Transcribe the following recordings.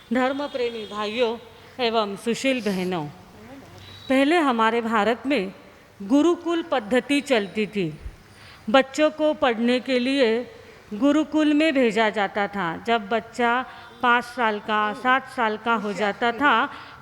धर्म प्रेमी भाइयों एवं सुशील बहनों, पहले हमारे भारत में गुरुकुल पद्धति चलती थी। बच्चों को पढ़ने के लिए गुरुकुल में भेजा जाता था। जब बच्चा 5 साल का 7 साल का हो जाता था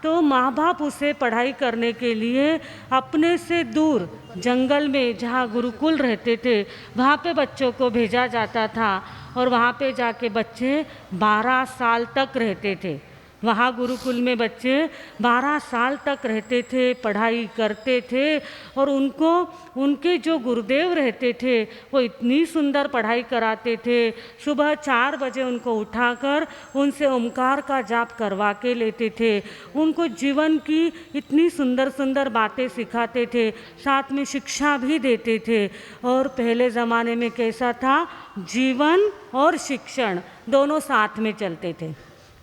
तो माँ बाप उसे पढ़ाई करने के लिए अपने से दूर जंगल में जहाँ गुरुकुल रहते थे वहाँ पे बच्चों को भेजा जाता था और वहाँ पे जाके बच्चे 12 साल तक रहते थे। वहाँ गुरुकुल में बच्चे 12 साल तक रहते थे, पढ़ाई करते थे और उनको उनके जो गुरुदेव रहते थे वो इतनी सुंदर पढ़ाई कराते थे। सुबह 4 बजे उनको उठाकर उनसे ओमकार का जाप करवा के लेते थे। उनको जीवन की इतनी सुंदर सुंदर बातें सिखाते थे, साथ में शिक्षा भी देते थे। और पहले ज़माने में कैसा था, जीवन और शिक्षण दोनों साथ में चलते थे।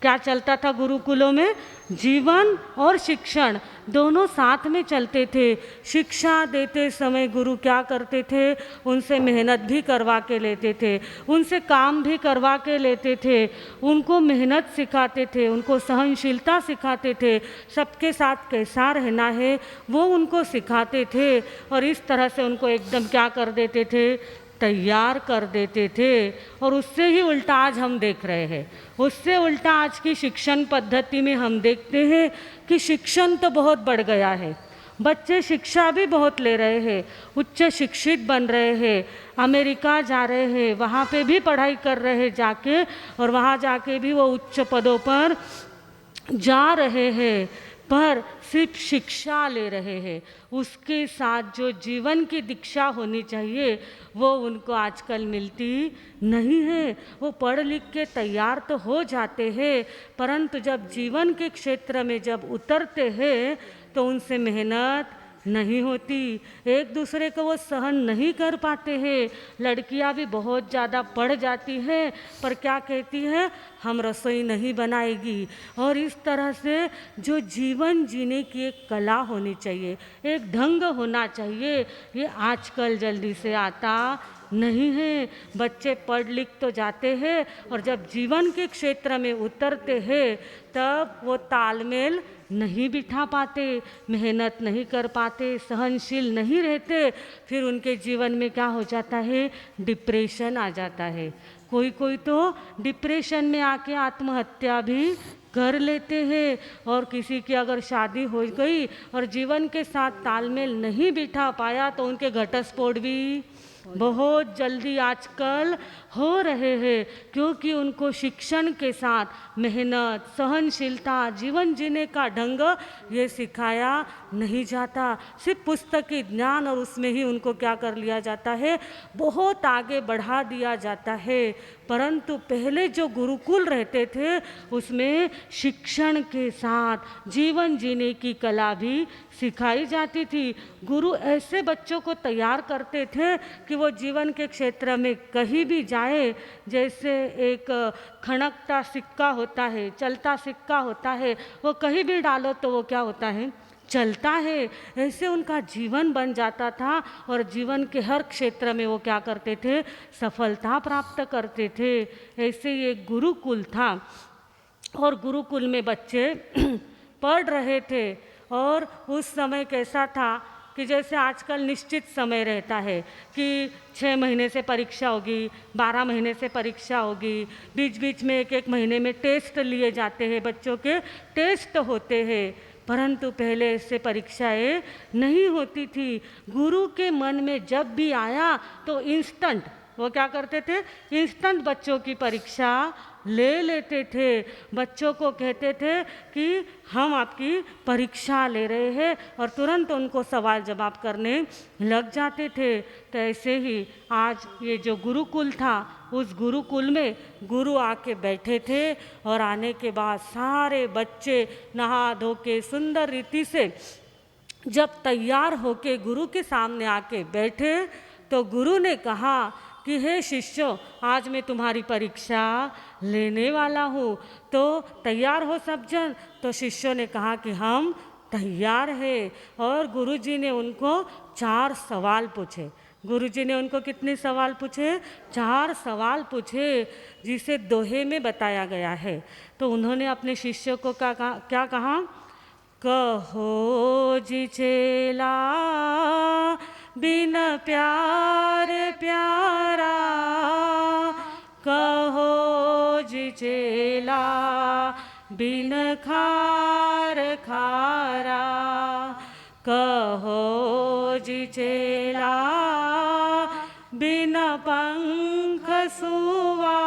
क्या चलता था गुरुकुलों में? जीवन और शिक्षण दोनों साथ में चलते थे। शिक्षा देते समय गुरु क्या करते थे, उनसे मेहनत भी करवा के लेते थे, उनसे काम भी करवा के लेते थे, उनको मेहनत सिखाते थे, उनको सहनशीलता सिखाते थे, सबके साथ कैसा रहना है वो उनको सिखाते थे। और इस तरह से उनको एकदम क्या कर देते थे, तैयार कर देते थे। और उससे ही उल्टा आज हम देख रहे हैं, उससे उल्टा आज की शिक्षण पद्धति में हम देखते हैं कि शिक्षण तो बहुत बढ़ गया है, बच्चे शिक्षा भी बहुत ले रहे हैं, उच्च शिक्षित बन रहे हैं, अमेरिका जा रहे हैं, वहाँ पे भी पढ़ाई कर रहे हैं जाके, और वहाँ जाके भी वो उच्च पदों पर जा रहे हैं, पर सिर्फ शिक्षा ले रहे हैं। उसके साथ जो जीवन की दीक्षा होनी चाहिए वो उनको आजकल मिलती नहीं है। वो पढ़ लिख के तैयार तो हो जाते हैं, परंतु जब जीवन के क्षेत्र में जब उतरते हैं तो उनसे मेहनत नहीं होती, एक दूसरे को वो सहन नहीं कर पाते हैं। लड़कियां भी बहुत ज़्यादा पढ़ जाती हैं पर क्या कहती है, हम रसोई नहीं बनाएगी। और इस तरह से जो जीवन जीने की एक कला होनी चाहिए, एक ढंग होना चाहिए, ये आजकल जल्दी से आता नहीं है। बच्चे पढ़ लिख तो जाते हैं और जब जीवन के क्षेत्र में उतरते हैं तब वो तालमेल नहीं बिठा पाते, मेहनत नहीं कर पाते, सहनशील नहीं रहते। फिर उनके जीवन में क्या हो जाता है, डिप्रेशन आ जाता है। कोई कोई तो डिप्रेशन में आके आत्महत्या भी कर लेते हैं। और किसी की अगर शादी हो गई और जीवन के साथ तालमेल नहीं बिठा पाया तो उनके घटस्फोट भी बहुत जल्दी आजकल हो रहे हैं, क्योंकि उनको शिक्षण के साथ मेहनत, सहनशीलता, जीवन जीने का ढंग ये सिखाया नहीं जाता। सिर्फ पुस्तकी ज्ञान और उसमें ही उनको क्या कर लिया जाता है, बहुत आगे बढ़ा दिया जाता है। परंतु पहले जो गुरुकुल रहते थे उसमें शिक्षण के साथ जीवन जीने की कला भी सिखाई जाती थी। गुरु ऐसे बच्चों को तैयार करते थे कि वो जीवन के क्षेत्र में कहीं भी जाए, जैसे एक खड़कता सिक्का होता है, चलता सिक्का होता है, वो कहीं भी डालो तो वो क्या होता है, चलता है। ऐसे उनका जीवन बन जाता था और जीवन के हर क्षेत्र में वो क्या करते थे, सफलता प्राप्त करते थे। ऐसे ये गुरुकुल था और गुरुकुल में बच्चे पढ़ रहे थे। और उस समय कैसा था कि जैसे आजकल निश्चित समय रहता है कि 6 महीने से परीक्षा होगी, 12 महीने से परीक्षा होगी, बीच बीच में एक महीने में टेस्ट लिए जाते हैं, बच्चों के टेस्ट होते हैं। परंतु पहले ऐसे परीक्षाएं नहीं होती थी। गुरु के मन में जब भी आया तो इंस्टेंट वो क्या करते थे, इंस्टेंट बच्चों की परीक्षा ले लेते थे। बच्चों को कहते थे कि हम आपकी परीक्षा ले रहे हैं और तुरंत उनको सवाल जवाब करने लग जाते थे। तो ऐसे ही आज ये जो गुरुकुल था, उस गुरुकुल में गुरु आके बैठे थे और आने के बाद सारे बच्चे नहा धो के सुंदर रीति से जब तैयार होके गुरु के सामने आके बैठे तो गुरु ने कहा कि हे शिष्यों, आज मैं तुम्हारी परीक्षा लेने वाला हूँ, तो तैयार हो सब जन। तो शिष्यों ने कहा कि हम तैयार हैं। और गुरुजी ने उनको 4 सवाल पूछे। गुरुजी ने उनको कितने सवाल पूछे? 4 सवाल पूछे, जिसे दोहे में बताया गया है। तो उन्होंने अपने शिष्यों को क्या कहा? कहो जी चेला बिन प्यार प्यारा, कहो जी चेला बिन खार खारा, कहो जी चेला बिन पंख सुवा,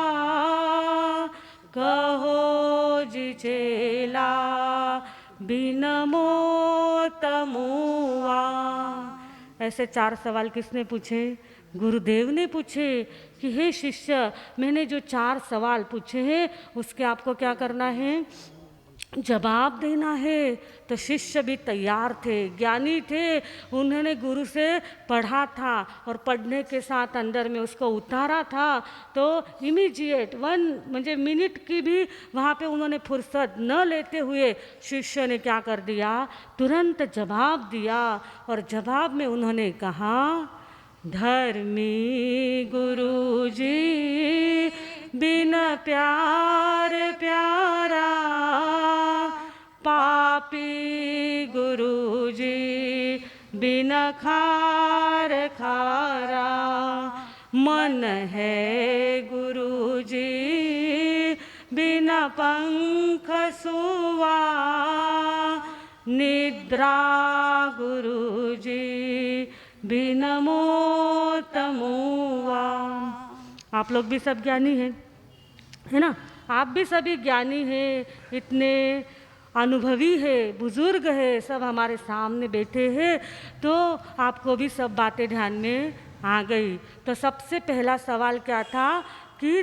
कहो जी चेला बिन मोत मुआ। ऐसे 4 सवाल किसने पूछे? गुरुदेव ने पूछे कि हे शिष्य, मैंने जो 4 सवाल पूछे हैं उसके आपको क्या करना है? जवाब देना है। तो शिष्य भी तैयार थे, ज्ञानी थे, उन्होंने गुरु से पढ़ा था और पढ़ने के साथ अंदर में उसको उतारा था। तो इमीडिएट 1 म्हणजे मिनट की भी वहाँ पे उन्होंने फुर्सत न लेते हुए शिष्य ने क्या कर दिया? तुरंत जवाब दिया। और जवाब में उन्होंने कहा, धर्मी गुरुजी बिन प्यार प्यारा, पापी गुरुजी बिन खार खारा, मन है गुरुजी बिन पंख सुवा, निद्रा गुरुजी बिन मोत मुआ। आप लोग भी सब ज्ञानी हैं, है ना? आप भी सभी ज्ञानी हैं, इतने अनुभवी है, बुजुर्ग है, सब हमारे सामने बैठे हैं, तो आपको भी सब बातें ध्यान में आ गई। तो सबसे पहला सवाल क्या था कि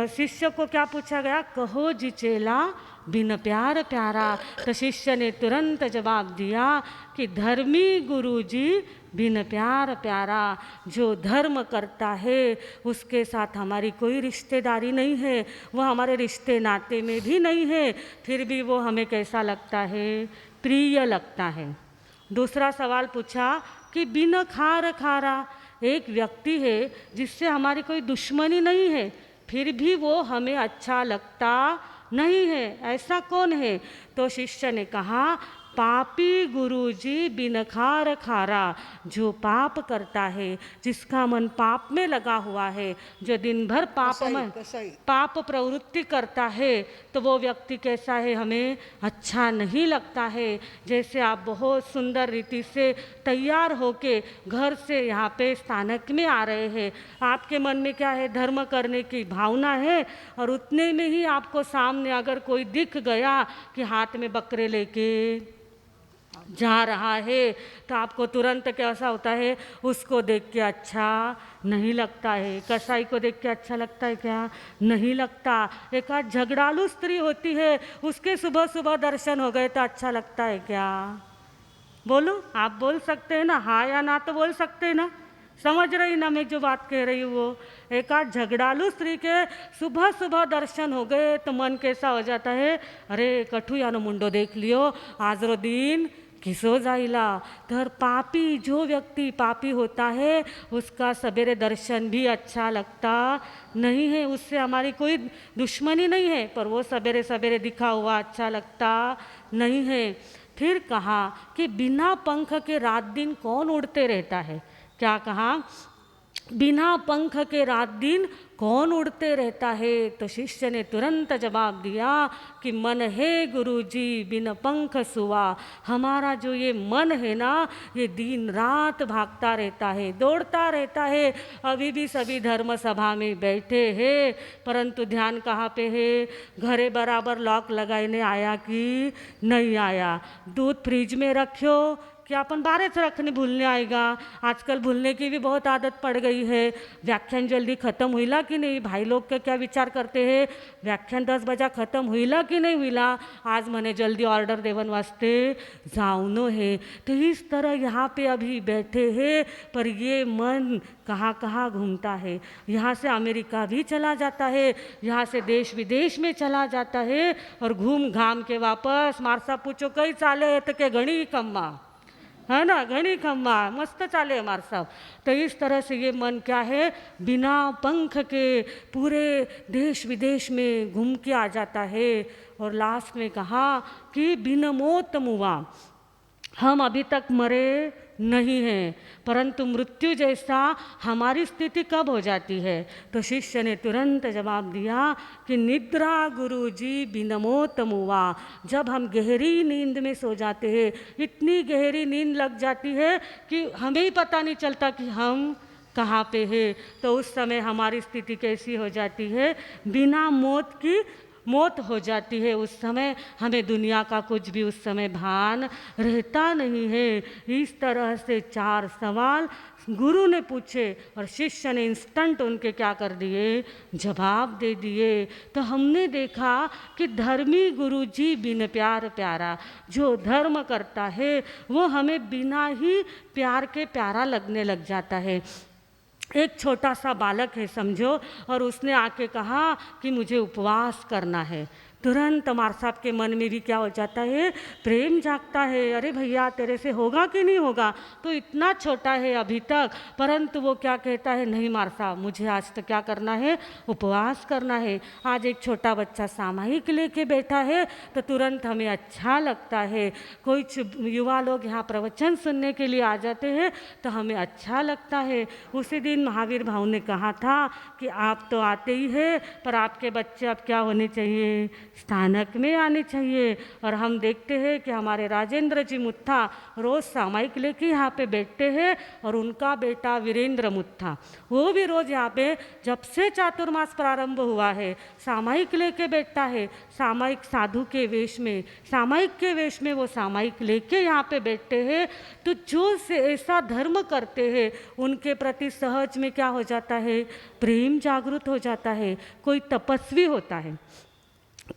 शिष्य को क्या पूछा गया? कहो जी चेला बिन प्यार प्यारा। तो शिष्य ने तुरंत जवाब दिया कि धर्मी गुरुजी बिन प्यार प्यारा। जो धर्म करता है उसके साथ हमारी कोई रिश्तेदारी नहीं है, वह हमारे रिश्ते नाते में भी नहीं है, फिर भी वो हमें कैसा लगता है? प्रिय लगता है। दूसरा सवाल पूछा कि बिन खार खारा, एक व्यक्ति है जिससे हमारी कोई दुश्मनी नहीं है, फिर भी वो हमें अच्छा लगता नहीं है, ऐसा कौन है? तो शिष्य ने कहा, पापी गुरुजी बिन खार खारा। जो पाप करता है, जिसका मन पाप में लगा हुआ है, जो दिन भर पाप प्रवृत्ति करता है, तो वो व्यक्ति कैसा है? हमें अच्छा नहीं लगता है। जैसे आप बहुत सुंदर रीति से तैयार होके घर से यहाँ पे स्थानक में आ रहे हैं, आपके मन में क्या है? धर्म करने की भावना है, और उतने में ही आपको सामने अगर कोई दिख गया कि हाथ में बकरे लेके जा रहा है, तो आपको तुरंत कैसा होता है? उसको देख के अच्छा नहीं लगता है। कसाई को देख के अच्छा लगता है क्या? नहीं लगता। एक आध झगड़ालू स्त्री होती है, उसके सुबह सुबह दर्शन हो गए तो अच्छा लगता है क्या? बोलो, आप बोल सकते हैं ना? हाँ या ना तो बोल सकते हैं ना? समझ रही ना मैं जो बात कह रही हूँ? वो एक आध झगड़ालू स्त्री के सुबह सुबह दर्शन हो गए तो मन कैसा हो जाता है? अरे कठू यानो मुंडो देख लियो, आज रो दिन किसो जाइला। तर पापी, जो व्यक्ति पापी होता है उसका सवेरे दर्शन भी अच्छा लगता नहीं है। उससे हमारी कोई दुश्मनी नहीं है, पर वो सवेरे सवेरे दिखा हुआ अच्छा लगता नहीं है। फिर कहा कि बिना पंख के रात दिन कौन उड़ते रहता है? क्या कहा? बिना पंख के रात दिन कौन उड़ते रहता है? तो शिष्य ने तुरंत जवाब दिया कि मन है गुरुजी बिन पंख सुवा। हमारा जो ये मन है ना, ये दिन रात भागता रहता है, दौड़ता रहता है। अभी भी सभी धर्म सभा में बैठे हैं, परंतु ध्यान कहाँ पे है? घरे बराबर लॉक लगाने आया कि नहीं आया? दूध फ्रिज में रखो कि अपन बाहर से रखने भूलने आएगा? आजकल भूलने की भी बहुत आदत पड़ गई है। व्याख्यान जल्दी ख़त्म हुईला कि नहीं? भाई लोग के क्या विचार करते हैं? व्याख्यान 10 बजा ख़त्म हुईला कि नहीं हुईला? आज मैंने जल्दी ऑर्डर देवन वास्ते जाऊनो है। तो इस तरह यहाँ पे अभी बैठे हैं, पर ये मन कहाँ कहाँ घूमता है। यहाँ से अमेरिका भी चला जाता है, यहाँ से देश विदेश में चला जाता है, और घूम घाम के वापस मारसा पूछो कई चाले तो के घनी कम्मा है ना, घनी खम्मा मस्त चाले हमारे साहब। तो इस तरह से ये मन क्या है, बिना पंख के पूरे देश विदेश में घूम के आ जाता है। और लास्ट में कहा कि बिन मोत मुआ, हम अभी तक मरे नहीं हैं, परंतु मृत्यु जैसा हमारी स्थिति कब हो जाती है? तो शिष्य ने तुरंत जवाब दिया कि निद्रा गुरुजी बिनमोत मुआ, जब हम गहरी नींद में सो जाते हैं, इतनी गहरी नींद लग जाती है कि हमें ही पता नहीं चलता कि हम कहाँ पे है। तो उस समय हमारी स्थिति कैसी हो जाती है, बिना मौत की मौत हो जाती है। उस समय हमें दुनिया का कुछ भी उस समय भान रहता नहीं है। इस तरह से 4 सवाल गुरु ने पूछे और शिष्य ने इंस्टेंट उनके क्या कर दिए, जवाब दे दिए। तो हमने देखा कि धर्मी गुरु जी बिन प्यार प्यारा, जो धर्म करता है वो हमें बिना ही प्यार के प्यारा लगने लग जाता है। एक छोटा सा बालक है समझो, और उसने आके कहा कि मुझे उपवास करना है। तुरंत हमारे साहब के मन में भी क्या हो जाता है, प्रेम जागता है। अरे भैया तेरे से होगा कि नहीं होगा, तो इतना छोटा है अभी तक, परंतु वो क्या कहता है, नहीं मार साहब मुझे आज तो क्या करना है, उपवास करना है। आज एक छोटा बच्चा सामयिक लेके बैठा है तो तुरंत हमें अच्छा लगता है। कोई युवा लोग यहाँ प्रवचन सुनने के लिए आ जाते हैं तो हमें अच्छा लगता है। उसी दिन महावीर भाव ने कहा था कि आप तो आते ही है, पर आपके बच्चे अब क्या होने चाहिए, स्थानक में आने चाहिए। और हम देखते हैं कि हमारे राजेंद्र जी मुत्था रोज़ सामयिक लेके यहाँ पे बैठते हैं, और उनका बेटा वीरेंद्र मुत्था वो भी रोज़ यहाँ पे जब से चातुर्मास प्रारंभ हुआ है सामयिक लेके बैठता है। सामयिक साधु के वेश में, सामयिक के वेश में वो सामयिक लेके यहाँ पे बैठते हैं। तो जो से ऐसा धर्म करते हैं उनके प्रति सहज में क्या हो जाता है, प्रेम जागृत हो जाता है। कोई तपस्वी होता है,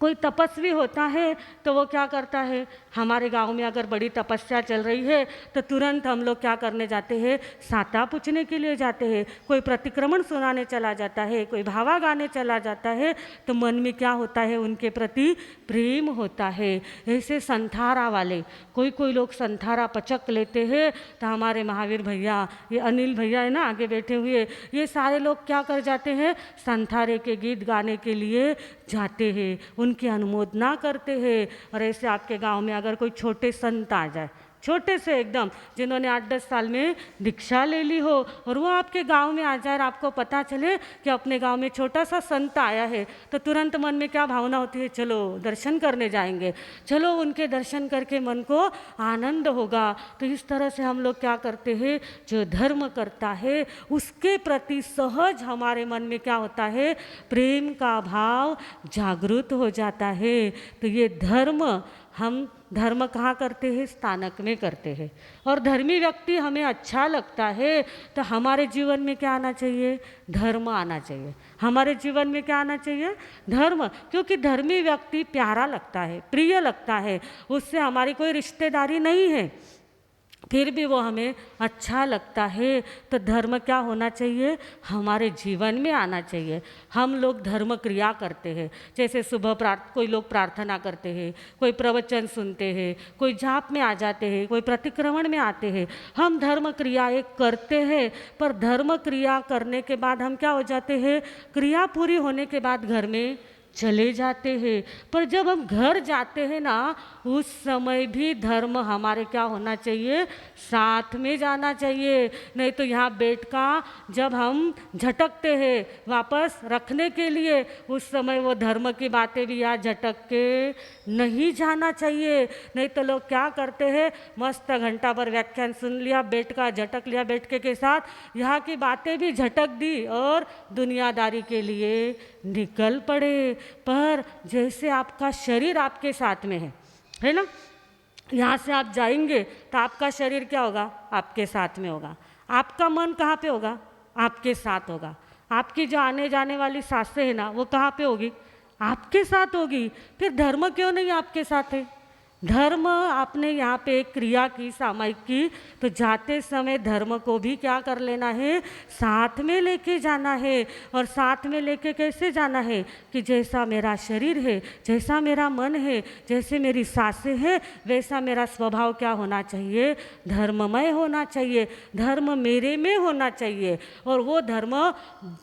कोई तपस्वी होता है तो वो क्या करता है, हमारे गांव में अगर बड़ी तपस्या चल रही है तो तुरंत हम लोग क्या करने जाते हैं, साता पूछने के लिए जाते हैं। कोई प्रतिक्रमण सुनाने चला जाता है, कोई भावा गाने चला जाता है, तो मन में क्या होता है, उनके प्रति प्रेम होता है। ऐसे संथारा वाले कोई कोई लोग संथारा पचक लेते हैं। तो हमारे महावीर भैया, ये अनिल भैया है ना आगे बैठे हुए, ये सारे लोग क्या कर जाते हैं, संथारे के गीत गाने के लिए जाते हैं, उनकी अनुमोदना करते हैं। और ऐसे आपके गांव में अगर कोई छोटे संत आ जाए, छोटे से एकदम, जिन्होंने 8-10 साल में दीक्षा ले ली हो, और वो आपके गांव में आ जाए और आपको पता चले कि अपने गांव में छोटा सा संत आया है, तो तुरंत मन में क्या भावना होती है, चलो दर्शन करने जाएंगे, चलो उनके दर्शन करके मन को आनंद होगा। तो इस तरह से हम लोग क्या करते हैं, जो धर्म करता है उसके प्रति सहज हमारे मन में क्या होता है, प्रेम का भाव जागृत हो जाता है। तो ये धर्म, हम धर्म कहाँ करते हैं, स्थानक में करते हैं। और धर्मी व्यक्ति हमें अच्छा लगता है तो हमारे जीवन में क्या आना चाहिए, धर्म आना चाहिए। हमारे जीवन में क्या आना चाहिए, धर्म। क्योंकि धर्मी व्यक्ति प्यारा लगता है, प्रिय लगता है, उससे हमारी कोई रिश्तेदारी नहीं है, फिर भी वो हमें अच्छा लगता है। तो धर्म क्या होना चाहिए, हमारे जीवन में आना चाहिए। हम लोग धर्म क्रिया करते हैं, जैसे सुबह कोई लोग प्रार्थना करते हैं, कोई प्रवचन सुनते हैं, कोई जाप में आ जाते हैं, कोई प्रतिक्रमण में आते हैं। हम धर्म क्रिया एक करते हैं, पर धर्म क्रिया करने के बाद हम क्या हो जाते हैं, क्रिया पूरी होने के बाद घर में चले जाते हैं। पर जब हम घर जाते हैं ना, उस समय भी धर्म हमारे क्या होना चाहिए, साथ में जाना चाहिए। नहीं तो यहाँ बेड का जब हम झटकते हैं वापस रखने के लिए, उस समय वो धर्म की बातें भी यहाँ झटक के नहीं जाना चाहिए। नहीं तो लोग क्या करते हैं, मस्त घंटा भर व्याख्यान सुन लिया, बेड का झटक लिया, बैठ के साथ यहाँ की बातें भी झटक दी और दुनियादारी के लिए निकल पड़े। पर जैसे आपका शरीर आपके साथ में है ना, यहाँ से आप जाएंगे तो आपका शरीर क्या होगा, आपके साथ में होगा। आपका मन कहाँ पे होगा, आपके साथ होगा। आपकी जो आने जाने वाली सांसें है ना, वो कहाँ पे होगी, आपके साथ होगी। फिर धर्म क्यों नहीं आपके साथ है, धर्म आपने यहाँ पे एक क्रिया की सामायिक की, तो जाते समय धर्म को भी क्या कर लेना है, साथ में लेके जाना है। और साथ में लेके कैसे जाना है कि जैसा मेरा शरीर है, जैसा मेरा मन है, जैसे मेरी सांसें हैं, वैसा मेरा स्वभाव क्या होना चाहिए, धर्ममय होना चाहिए, धर्म मेरे में होना चाहिए। और वो धर्म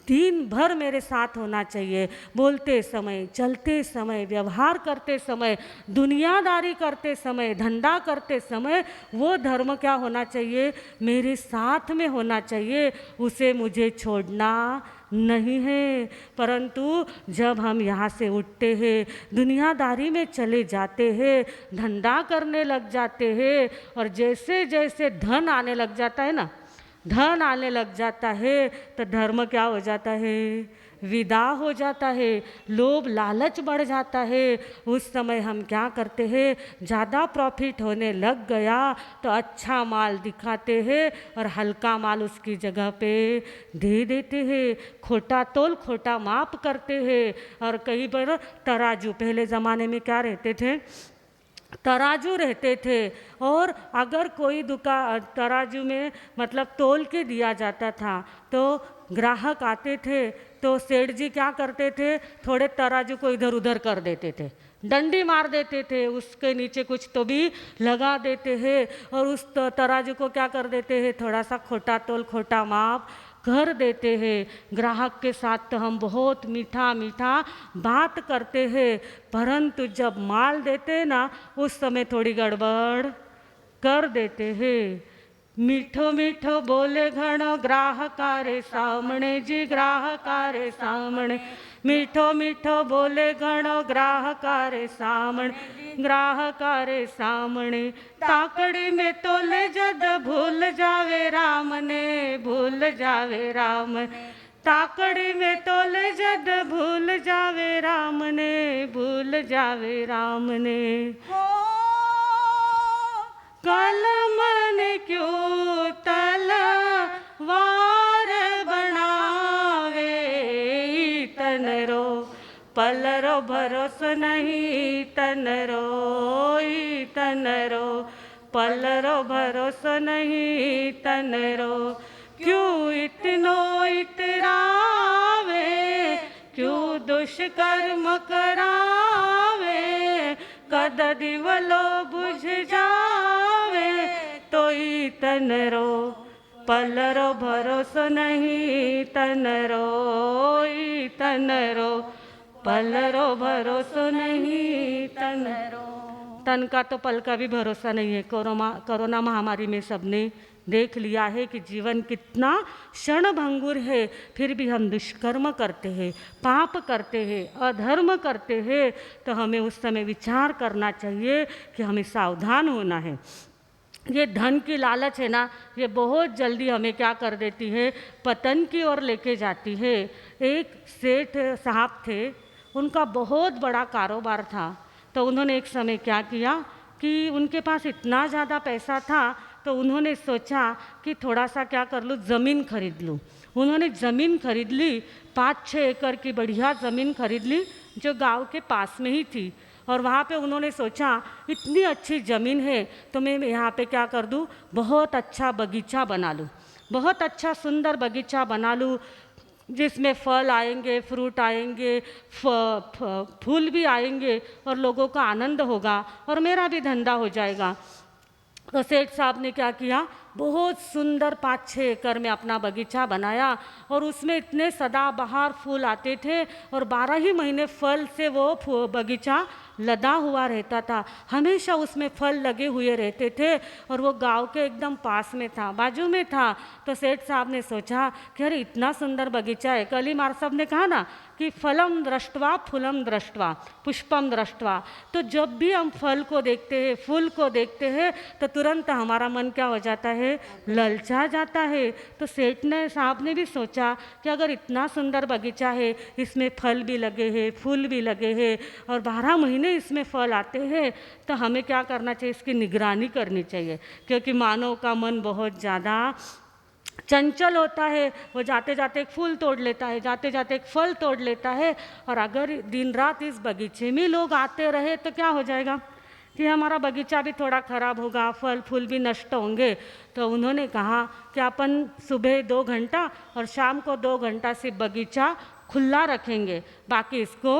दिन भर मेरे साथ होना चाहिए, बोलते समय, चलते समय, व्यवहार करते समय, दुनियादारी करते समय, धंधा करते समय, वो धर्म क्या होना चाहिए, मेरे साथ में होना चाहिए। उसे मुझे छोड़ना नहीं है। परंतु जब हम यहाँ से उठते हैं, दुनियादारी में चले जाते हैं, धंधा करने लग जाते हैं, और जैसे जैसे धन आने लग जाता है ना, धन आने लग जाता है, तो धर्म क्या हो जाता है, विदा हो जाता है, लोभ लालच बढ़ जाता है। उस समय हम क्या करते हैं, ज़्यादा प्रॉफिट होने लग गया तो अच्छा माल दिखाते हैं और हल्का माल उसकी जगह पे दे देते हैं, खोटा तोल खोटा माप करते हैं। और कई बार तराजू, पहले ज़माने में क्या रहते थे, तराजू रहते थे, और अगर कोई तराजू में मतलब तोल के दिया जाता था, तो ग्राहक आते थे तो सेठ जी क्या करते थे, थोड़े तराजू को इधर उधर कर देते थे, डंडी मार देते थे, उसके नीचे कुछ तो भी लगा देते हैं, और उस तराजू को क्या कर देते हैं, थोड़ा सा खोटा तोल खोटा माप कर देते हैं। ग्राहक के साथ तो हम बहुत मीठा मीठा बात करते हैं, परंतु जब माल देते हैं ना, उस समय थोड़ी गड़बड़ कर देते हैं। मीठो मीठो बोले घणो ग्राहकारे सामने जी, ग्राहकारे सामने, मीठो मीठो बोले घणो ग्राहकारे सामने, ग्राहकारे सामने। ताकड़ी में तोले जद भूल जावे राम ने, भूल जावे राम ने, ताकड़ी में तोले जद भूल जावे राम ने, भूल जावे राम ने। कलम ने क्यों तलवार बनावे, तनरो पलरो भरोसा नहीं, तनरो तनरो पलरो भरोसा नहीं, तनरो क्यों इतनो इतरावे, क्यों दुष्कर्म करावे, कद दिवलो बुझ जावे, तो तनरो पलरो भरोसा नहीं, तनरो तनरो पलरो भरोसा नहीं, तनरो। तन का तो पल का भी भरोसा नहीं है। कोरोना महामारी में सबने देख लिया है कि जीवन कितना क्षणभंगुर है, फिर भी हम दुष्कर्म करते हैं, पाप करते हैं, अधर्म करते हैं। तो हमें उस समय विचार करना चाहिए कि हमें सावधान होना है। ये धन की लालच है ना, ये बहुत जल्दी हमें क्या कर देती है, पतन की ओर लेके जाती है। एक सेठ साहब थे, उनका बहुत बड़ा कारोबार था, तो उन्होंने एक समय क्या किया कि उनके पास इतना ज़्यादा पैसा था, तो उन्होंने सोचा कि थोड़ा सा क्या कर लूँ, ज़मीन खरीद लूँ। उन्होंने ज़मीन खरीद ली, 5-6 एकड़ की बढ़िया ज़मीन खरीद ली, जो गांव के पास में ही थी। और वहाँ पे उन्होंने सोचा इतनी अच्छी ज़मीन है तो मैं यहाँ पे क्या कर दूँ, बहुत अच्छा बगीचा बना लूँ, बहुत अच्छा सुंदर बगीचा बना लूँ, जिसमें फल आएंगे, फ्रूट आएंगे, फूल भी आएंगे, और लोगों का आनंद होगा और मेरा भी धंधा हो जाएगा। तो सेठ साहब ने क्या किया, बहुत सुंदर 5-6 एकड़ में अपना बगीचा बनाया, और उसमें इतने सदाबहार फूल आते थे, और 12 ही महीने फल से वो बगीचा लदा हुआ रहता था, हमेशा उसमें फल लगे हुए रहते थे, और वो गांव के एकदम पास में था, बाजू में था। तो सेठ साहब ने सोचा कि अरे इतना सुंदर बगीचा है। कल ही मार साहब ने कहा ना कि फलम दृष्टवा फूलम दृष्टवा पुष्पम दृष्टवा, तो जब भी हम फल को देखते हैं, फूल को देखते हैं, तो तुरंत हमारा मन क्या हो जाता है, ललचा जाता है। तो सेठ ने साहब ने भी सोचा कि अगर इतना सुंदर बगीचा है, इसमें फल भी लगे हैं, फूल भी लगे हैं, और 12 महीने इसमें फल आते हैं, तो हमें क्या करना चाहिए, इसकी निगरानी करनी चाहिए। क्योंकि मानव का मन बहुत ज़्यादा चंचल होता है, वो जाते जाते एक फूल तोड़ लेता है, जाते जाते एक फल तोड़ लेता है, और अगर दिन रात इस बगीचे में लोग आते रहे तो क्या हो जाएगा, कि हमारा बगीचा भी थोड़ा खराब होगा, फल फूल भी नष्ट होंगे। तो उन्होंने कहा कि अपन सुबह 2 घंटा और शाम को 2 घंटा सिर्फ बगीचा खुला रखेंगे, बाकी इसको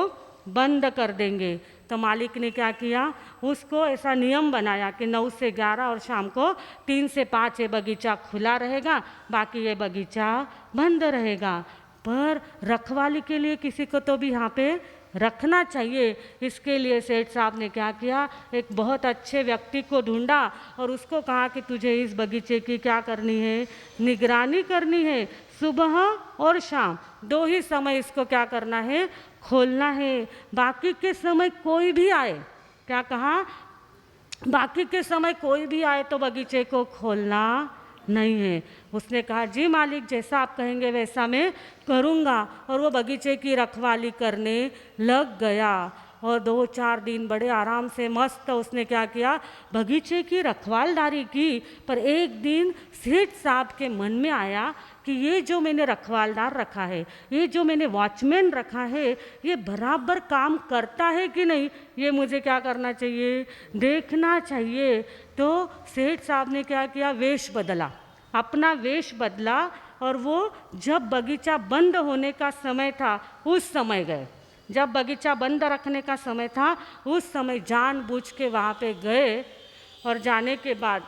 बंद कर देंगे। तो मालिक ने क्या किया, उसको ऐसा नियम बनाया कि 9 से 11 और शाम को 3 से 5 ये बगीचा खुला रहेगा, बाकी ये बगीचा बंद रहेगा। पर रखवाली के लिए किसी को तो भी यहाँ पे रखना चाहिए। इसके लिए सेठ साहब ने क्या किया, एक बहुत अच्छे व्यक्ति को ढूंढा और उसको कहा कि तुझे इस बगीचे की क्या करनी है, निगरानी करनी है। सुबह और शाम 2 ही समय इसको क्या करना है, खोलना है। बाकी के समय कोई भी आए, क्या कहा, बाकी के समय कोई भी आए तो बगीचे को खोलना नहीं है। उसने कहा जी मालिक, जैसा आप कहेंगे वैसा मैं करूँगा। और वो बगीचे की रखवाली करने लग गया और 2-4 दिन बड़े आराम से मस्त उसने क्या किया, बगीचे की रखवालदारी की। पर एक दिन सेठ साहब के मन में आया कि ये जो मैंने रखवालदार रखा है, ये जो मैंने वॉचमैन रखा है, ये बराबर काम करता है कि नहीं, ये मुझे क्या करना चाहिए, देखना चाहिए। तो सेठ साहब ने क्या किया, वेश बदला, अपना वेश बदला और वो जब बगीचा बंद होने का समय था उस समय गए। जब बगीचा बंद रखने का समय था उस समय जानबूझ के वहाँ पे गए और जाने के बाद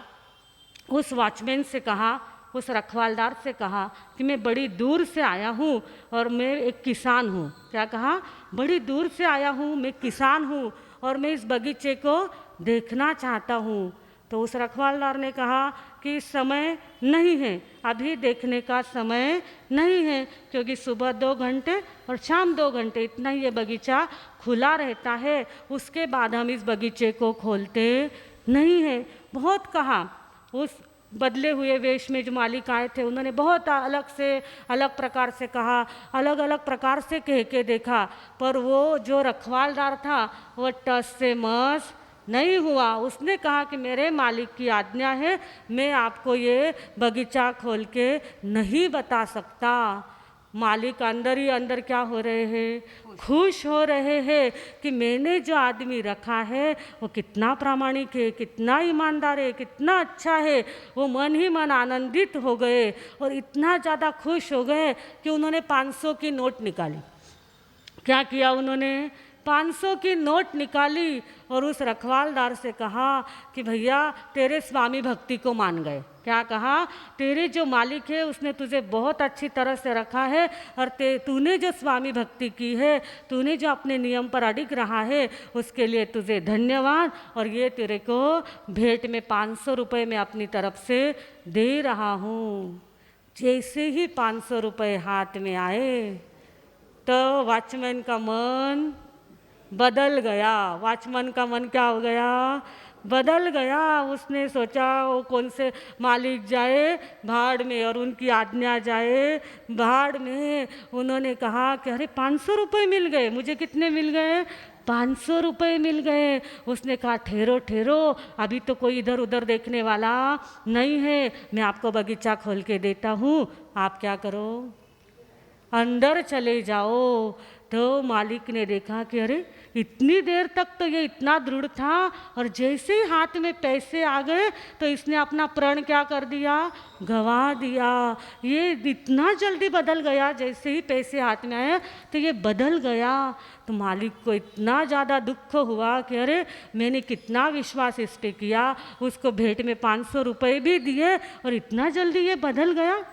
उस वॉचमैन से कहा, उस रखवालदार से कहा कि मैं बड़ी दूर से आया हूँ और मैं एक किसान हूँ। क्या कहा, बड़ी दूर से आया हूँ, मैं किसान हूँ और मैं इस बगीचे को देखना चाहता हूँ। तो उस रखवालदार ने कहा कि समय नहीं है, अभी देखने का समय नहीं है, क्योंकि सुबह 2 घंटे और शाम 2 घंटे इतना ही ये बगीचा खुला रहता है, उसके बाद हम इस बगीचे को खोलते नहीं है। बहुत कहा, उस बदले हुए वेश में जो मालिक आए थे उन्होंने बहुत अलग प्रकार से कहा, अलग अलग प्रकार से कह के देखा, पर वो जो रखवालदार था वो टस से मस नहीं हुआ। उसने कहा कि मेरे मालिक की आज्ञा है, मैं आपको ये बगीचा खोल के नहीं बता सकता। मालिक अंदर ही अंदर क्या हो रहे हैं, खुश हो रहे हैं कि मैंने जो आदमी रखा है वो कितना प्रामाणिक है, कितना ईमानदार है, कितना अच्छा है। वो मन ही मन आनंदित हो गए और इतना ज़्यादा खुश हो गए कि उन्होंने 500 की नोट निकाली। क्या किया उन्होंने, 500 की नोट निकाली और उस रखवालदार से कहा कि भैया तेरे स्वामी भक्ति को मान गए। क्या कहा, तेरे जो मालिक है उसने तुझे बहुत अच्छी तरह से रखा है और तूने जो स्वामी भक्ति की है, तूने जो अपने नियम पर अडिग रहा है, उसके लिए तुझे धन्यवाद। और ये तेरे को भेंट में 500 रुपये मैं अपनी तरफ से दे रहा हूँ। जैसे ही 500 रुपये हाथ में आए तो वॉचमैन का मन बदल गया। वॉचमैन का मन क्या हो गया, बदल गया। उसने सोचा वो कौन से मालिक जाए भाड़ में और उनकी आज्ञा जाए भाड़ में। उन्होंने कहा कि अरे 500 रुपये मिल गए, मुझे कितने मिल गए, 500 रुपये मिल गए। उसने कहा ठहरो ठहरो, अभी तो कोई इधर उधर देखने वाला नहीं है, मैं आपको बगीचा खोल के देता हूँ, आप क्या करो, अंदर चले जाओ। तो मालिक ने देखा कि अरे इतनी देर तक तो ये इतना दृढ़ था और जैसे ही हाथ में पैसे आ गए तो इसने अपना प्रण क्या कर दिया, गवा दिया। ये इतना जल्दी बदल गया, जैसे ही पैसे हाथ में आए तो ये बदल गया। तो मालिक को इतना ज़्यादा दुख हुआ कि अरे मैंने कितना विश्वास इस पे किया, उसको भेंट में 500 रुपये भी दिए और इतना जल्दी ये बदल गया।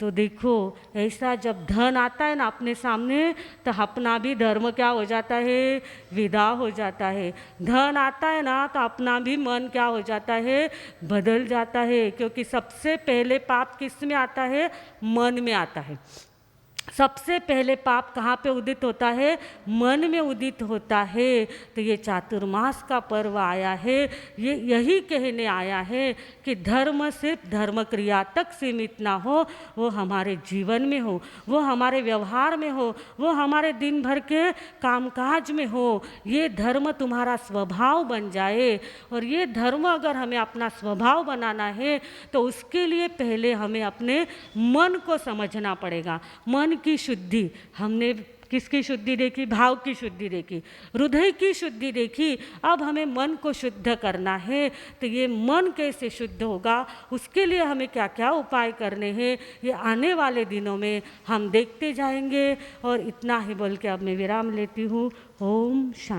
तो देखो ऐसा जब धन आता है ना अपने सामने तो अपना भी धर्म क्या हो जाता है, विदा हो जाता है। धन आता है ना तो अपना भी मन क्या हो जाता है, बदल जाता है। क्योंकि सबसे पहले पाप किस में आता है, मन में आता है। सबसे पहले पाप कहाँ पे उदित होता है, मन में उदित होता है। तो ये चातुर्मास का पर्व आया है, ये यही कहने आया है कि धर्म सिर्फ धर्म क्रिया तक सीमित ना हो, वो हमारे जीवन में हो, वो हमारे व्यवहार में हो, वो हमारे दिन भर के कामकाज में हो। ये धर्म तुम्हारा स्वभाव बन जाए। और ये धर्म अगर हमें अपना स्वभाव बनाना है तो उसके लिए पहले हमें अपने मन को समझना पड़ेगा। मन की शुद्धि, हमने किसकी शुद्धि देखी? भाव की शुद्धि देखी, हृदय की शुद्धि देखी। अब हमें मन को शुद्ध करना है, तो ये मन कैसे शुद्ध होगा, उसके लिए हमें क्या क्या उपाय करने हैं, ये आने वाले दिनों में हम देखते जाएंगे। और इतना ही बोल के अब मैं विराम लेती हूँ। ओम शांति।